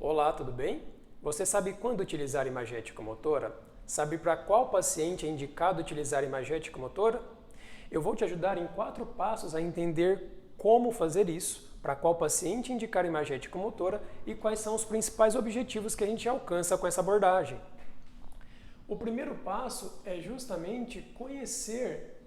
Olá, tudo bem? Você sabe quando utilizar imagética motora? Sabe para qual paciente é indicado utilizar imagética motora? Eu vou te ajudar em 4 passos a entender como fazer isso, para qual paciente indicar imagética motora e quais são os principais objetivos que a gente alcança com essa abordagem. O primeiro passo é justamente conhecer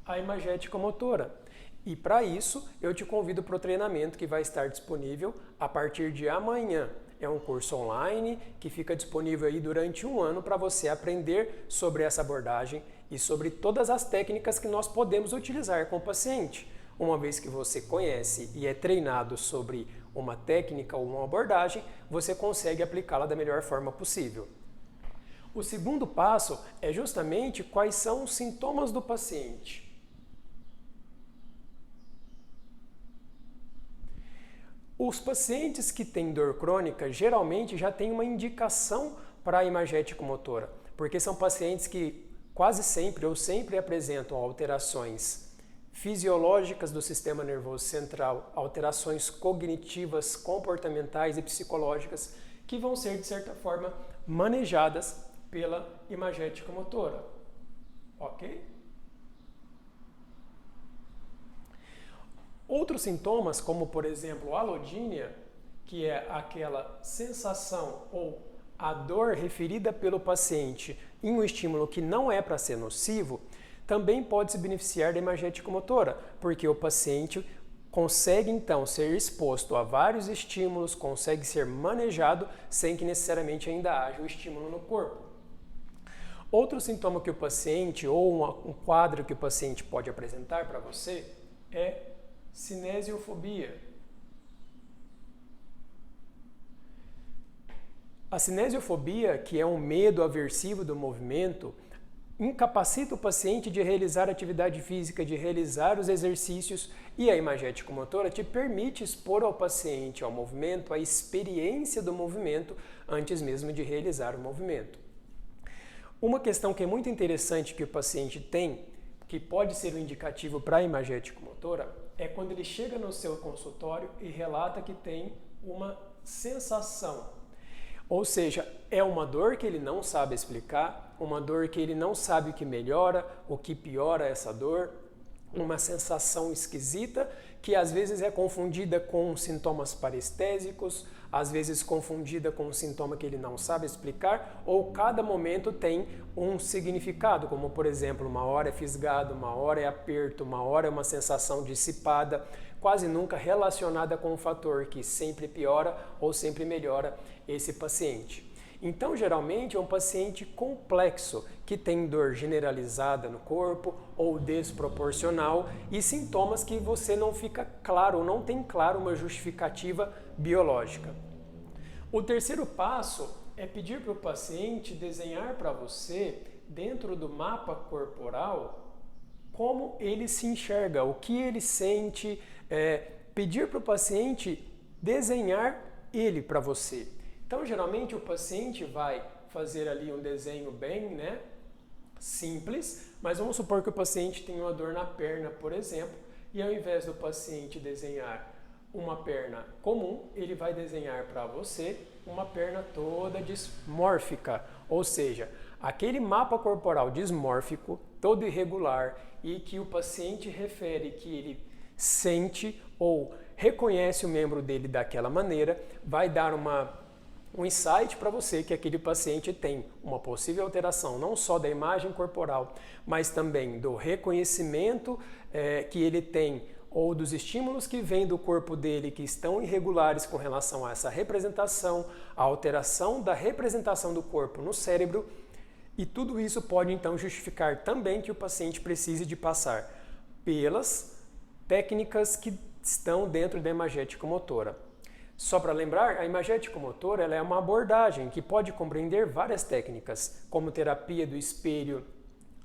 a imagética motora. E para isso, eu te convido para o treinamento que vai estar disponível a partir de amanhã. É um curso online que fica disponível aí durante um ano para você aprender sobre essa abordagem e sobre todas as técnicas que nós podemos utilizar com o paciente. Uma vez que você conhece e é treinado sobre uma técnica ou uma abordagem, você consegue aplicá-la da melhor forma possível. O segundo passo é justamente quais são os sintomas do paciente. Os pacientes que têm dor crônica geralmente já têm uma indicação para a imagética motora, porque são pacientes que quase sempre ou sempre apresentam alterações fisiológicas do sistema nervoso central, alterações cognitivas, comportamentais e psicológicas que vão ser, de certa forma, manejadas pela imagética motora. Ok? Outros sintomas, como por exemplo a alodínia, que é aquela sensação ou a dor referida pelo paciente em um estímulo que não é para ser nocivo, também pode se beneficiar da imagética motora, porque o paciente consegue então ser exposto a vários estímulos, consegue ser manejado sem que necessariamente ainda haja o estímulo no corpo. Outro sintoma que o paciente ou um quadro que o paciente pode apresentar para você é cinesiofobia. A cinesiofobia, que é um medo aversivo do movimento, incapacita o paciente de realizar atividade física, de realizar os exercícios, e a imagética motora te permite expor ao paciente ao movimento, a experiência do movimento, antes mesmo de realizar o movimento. Uma questão que é muito interessante que o paciente tem, que pode ser um indicativo para a imagética motora, é quando ele chega no seu consultório e relata que tem uma sensação. Ou seja, é uma dor que ele não sabe explicar, uma dor que ele não sabe o que melhora, o que piora essa dor, uma sensação esquisita que às vezes é confundida com sintomas parestésicos, às vezes confundida com um sintoma que ele não sabe explicar, ou cada momento tem um significado, como por exemplo, uma hora é fisgado, uma hora é aperto, uma hora é uma sensação dissipada, quase nunca relacionada com um fator que sempre piora ou sempre melhora esse paciente. Então, geralmente, é um paciente complexo, que tem dor generalizada no corpo ou desproporcional e sintomas que você não fica claro, ou não tem claro uma justificativa biológica. O terceiro passo é pedir para o paciente desenhar para você, dentro do mapa corporal, como ele se enxerga, o que ele sente, pedir para o paciente desenhar ele para você. Então, geralmente, o paciente vai fazer ali um desenho bem, simples, mas vamos supor que o paciente tem uma dor na perna, por exemplo, e ao invés do paciente desenhar uma perna comum, ele vai desenhar para você uma perna toda dismórfica, ou seja, aquele mapa corporal dismórfico, todo irregular e que o paciente refere que ele sente ou reconhece o membro dele daquela maneira, vai dar um insight para você que aquele paciente tem uma possível alteração não só da imagem corporal, mas também do reconhecimento que ele tem ou dos estímulos que vêm do corpo dele que estão irregulares com relação a essa representação, a alteração da representação do corpo no cérebro, e tudo isso pode então justificar também que o paciente precise de passar pelas técnicas que estão dentro da imagética motora. Só para lembrar, a imagética motora ela é uma abordagem que pode compreender várias técnicas, como terapia do espelho,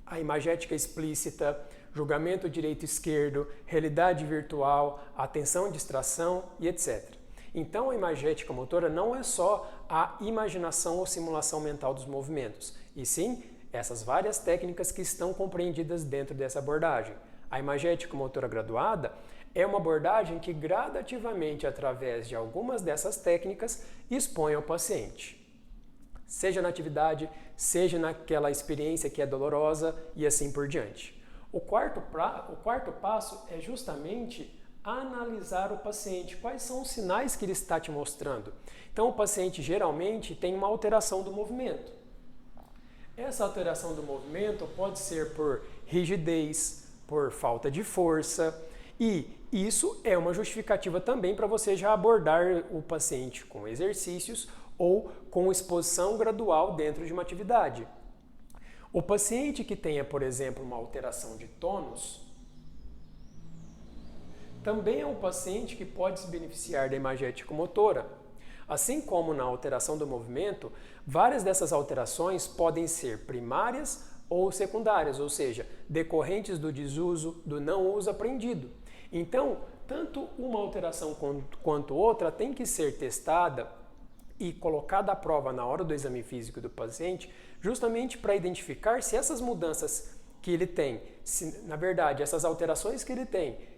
a imagética explícita, julgamento direito-esquerdo, realidade virtual, atenção e distração e etc. Então, a imagética motora não é só a imaginação ou simulação mental dos movimentos, e sim essas várias técnicas que estão compreendidas dentro dessa abordagem. A imagética motora graduada É uma abordagem que gradativamente, através de algumas dessas técnicas, expõe ao paciente. Seja na atividade, seja naquela experiência que é dolorosa e assim por diante. O quarto passo é justamente analisar o paciente. Quais são os sinais que ele está te mostrando? Então, o paciente geralmente tem uma alteração do movimento. Essa alteração do movimento pode ser por rigidez, por falta de força, e isso é uma justificativa também para você já abordar o paciente com exercícios ou com exposição gradual dentro de uma atividade. O paciente que tenha, por exemplo, uma alteração de tônus, também é um paciente que pode se beneficiar da imagética motora. Assim como na alteração do movimento, várias dessas alterações podem ser primárias ou secundárias, ou seja, decorrentes do desuso, do não uso aprendido. Então, tanto uma alteração quanto outra tem que ser testada e colocada à prova na hora do exame físico do paciente, justamente para identificar se essas mudanças que ele tem, se na verdade essas alterações que ele tem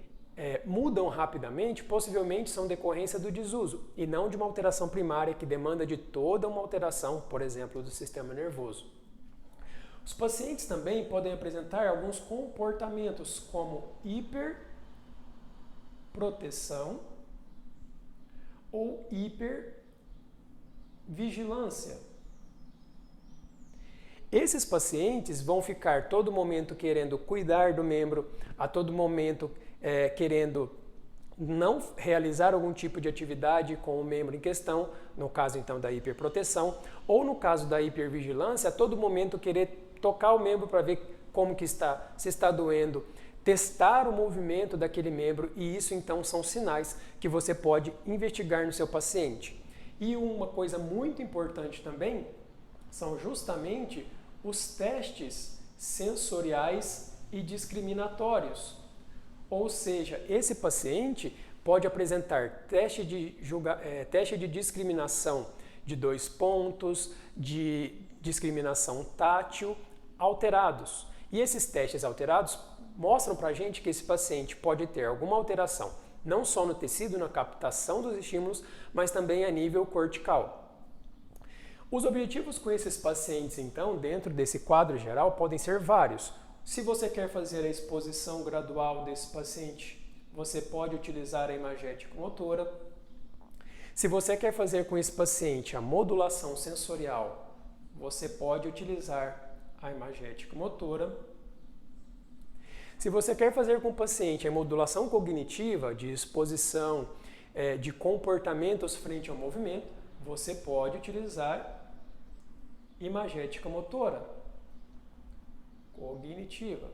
mudam rapidamente, possivelmente são decorrência do desuso e não de uma alteração primária que demanda de toda uma alteração, por exemplo, do sistema nervoso. Os pacientes também podem apresentar alguns comportamentos como hiperproteção ou hipervigilância. Esses pacientes vão ficar todo momento querendo cuidar do membro, a todo momento querendo não realizar algum tipo de atividade com o membro em questão, no caso então da hiperproteção, ou no caso da hipervigilância, a todo momento querer tocar o membro para ver como que está, se está doendo, testar o movimento daquele membro, e isso então são sinais que você pode investigar no seu paciente. E uma coisa muito importante também são justamente os testes sensoriais e discriminatórios. Ou seja, esse paciente pode apresentar teste de discriminação de 2 pontos, de discriminação tátil, alterados. E esses testes alterados mostram para a gente que esse paciente pode ter alguma alteração, não só no tecido, na captação dos estímulos, mas também a nível cortical. Os objetivos com esses pacientes, então, dentro desse quadro geral, podem ser vários. Se você quer fazer a exposição gradual desse paciente, você pode utilizar a imagética motora. Se você quer fazer com esse paciente a modulação sensorial, você pode utilizar a imagética motora. Se você quer fazer com o paciente a modulação cognitiva de exposição de comportamentos frente ao movimento, você pode utilizar imagética motora cognitiva.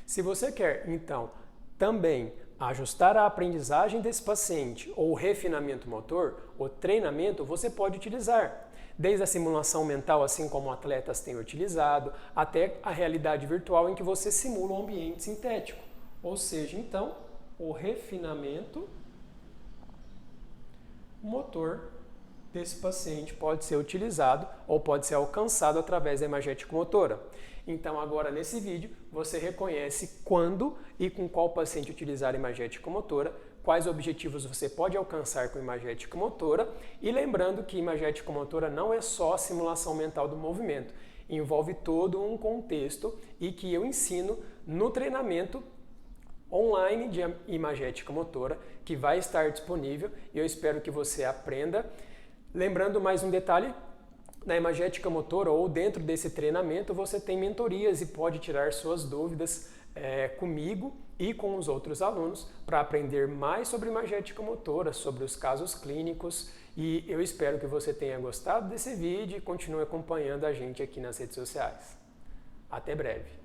Se você quer, então, também ajustar a aprendizagem desse paciente ou o refinamento motor, o treinamento, você pode utilizar. Desde a simulação mental, assim como atletas têm utilizado, até a realidade virtual em que você simula um ambiente sintético. Ou seja, então, o refinamento motor desse paciente pode ser utilizado ou pode ser alcançado através da imagética motora. Então, agora nesse vídeo, você reconhece quando e com qual paciente utilizar a imagética motora, quais objetivos você pode alcançar com a imagética motora, e lembrando que imagética motora não é só a simulação mental do movimento, envolve todo um contexto e que eu ensino no treinamento online de imagética motora, que vai estar disponível e eu espero que você aprenda. Lembrando mais um detalhe, na imagética motora ou dentro desse treinamento você tem mentorias e pode tirar suas dúvidas comigo e com os outros alunos para aprender mais sobre imagética motora, sobre os casos clínicos, e eu espero que você tenha gostado desse vídeo e continue acompanhando a gente aqui nas redes sociais. Até breve!